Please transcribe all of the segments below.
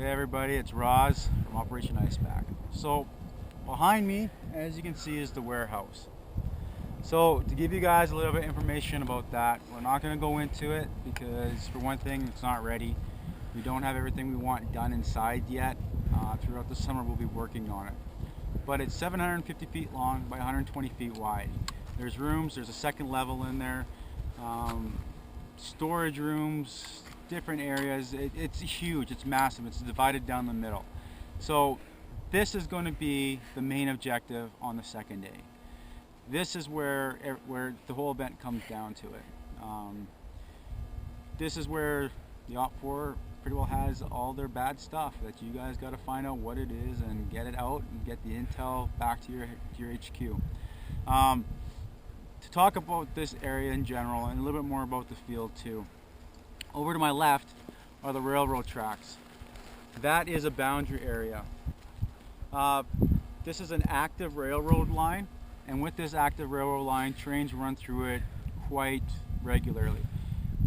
Hey everybody, it's Roz from Operation ICEBACK. So behind me, as you can see, is the warehouse. So to give you guys a little bit of information about that, we're not going to go into it because for one thing, it's not ready. We don't have everything we want done inside yet. Throughout the summer we'll be working on it. But it's 750 feet long by 120 feet wide. There's rooms, there's a second level in there, storage rooms, different areas. It's huge, it's massive, it's divided down the middle. So this is going to be the main objective on the second day. This is where the whole event comes down to it. This is where the OPFOR pretty well has all their bad stuff that you guys got to find out what it is and get it out and get the intel back to your HQ. To talk about this area in general and a little bit more about the field too. Over to my left are the railroad tracks. That is a boundary area. This is an active railroad line, and with this active railroad line, trains run through it quite regularly.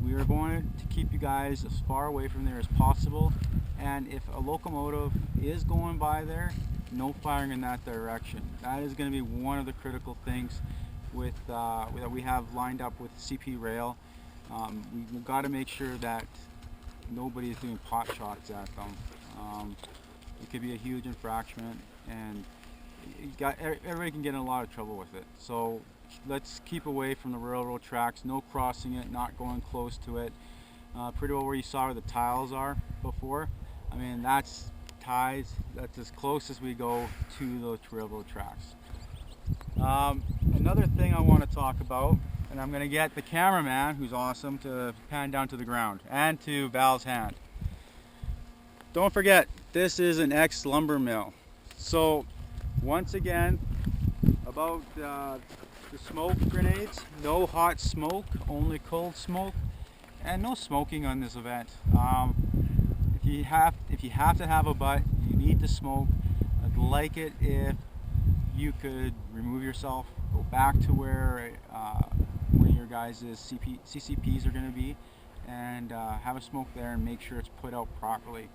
We are going to keep you guys as far away from there as possible, and if a locomotive is going by there, no firing in that direction. That is going to be one of the critical things with that we have lined up with CP Rail. We've got to make sure that nobody is doing pot shots at them. It could be a huge infraction, and everybody can get in a lot of trouble with it. So let's keep away from the railroad tracks, no crossing it, not going close to it. Pretty well where you saw where the tiles are before. I mean, that's ties, that's as close as we go to those railroad tracks. Another thing I want to talk about, and I'm going to get the cameraman, who's awesome, to pan down to the ground, and to Val's hand. Don't forget, this is an ex-lumber mill. So, once again, about the smoke grenades, no hot smoke, only cold smoke, and no smoking on this event. If you have to have a butt, you need to smoke. I'd like it if you could remove yourself, go back to where your guys' CCPs are going to be, and have a smoke there and make sure it's put out properly.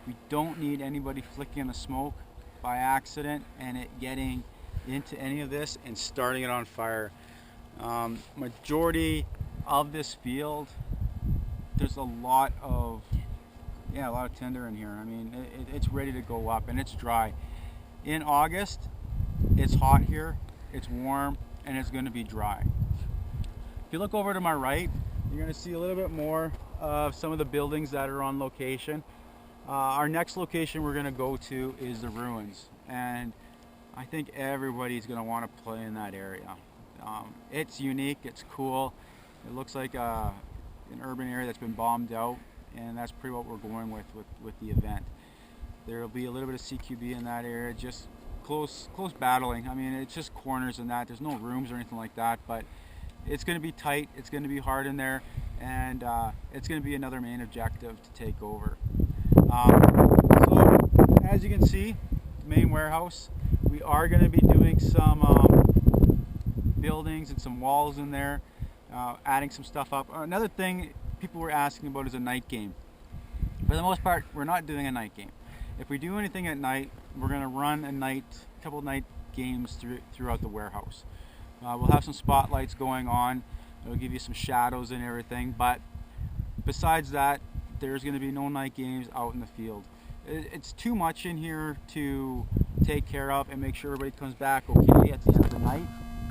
We don't need anybody flicking the smoke by accident and it getting into any of this and starting it on fire. Majority of this field, there's a lot of tinder in here. I mean, it's ready to go up and it's dry. In August, it's hot here, it's warm, and it's going to be dry. If you look over to my right, you're going to see a little bit more of some of the buildings that are on location. Our next location we're going to go to is the ruins, and I think everybody's going to want to play in that area. It's unique, it's cool, it looks like an urban area that's been bombed out, and that's pretty what we're going with the event. There will be a little bit of CQB in that area, just close battling. I mean, it's just corners and that. There's no rooms or anything like that, but it's going to be tight, it's going to be hard in there, and it's going to be another main objective to take over. So as you can see, the main warehouse, we are going to be doing some buildings and some walls in there, adding some stuff up. Another thing people were asking about is a night game. For the most part, we're not doing a night game. If we do anything at night, we're going to run a couple night games throughout the warehouse. We'll have some spotlights going on. It'll give you some shadows and everything, but besides that, there's going to be no night games out in the field. It's too much in here to take care of and make sure everybody comes back okay at the end of the night.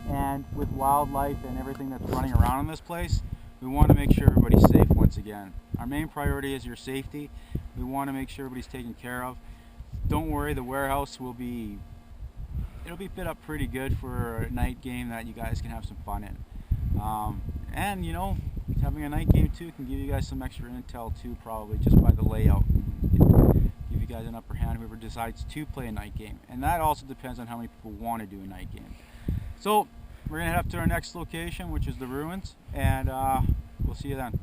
And with wildlife and everything that's running around in this place, we want to make sure everybody's safe once again. Our main priority is your safety. We want to make sure everybody's taken care of. Don't worry, the warehouse it'll be fit up pretty good for a night game that you guys can have some fun in. And you know, having a night game too can give you guys some extra intel too, probably just by the layout. Give you guys an upper hand whoever decides to play a night game. And that also depends on how many people want to do a night game. So we're going to head up to our next location, which is the ruins, and we'll see you then.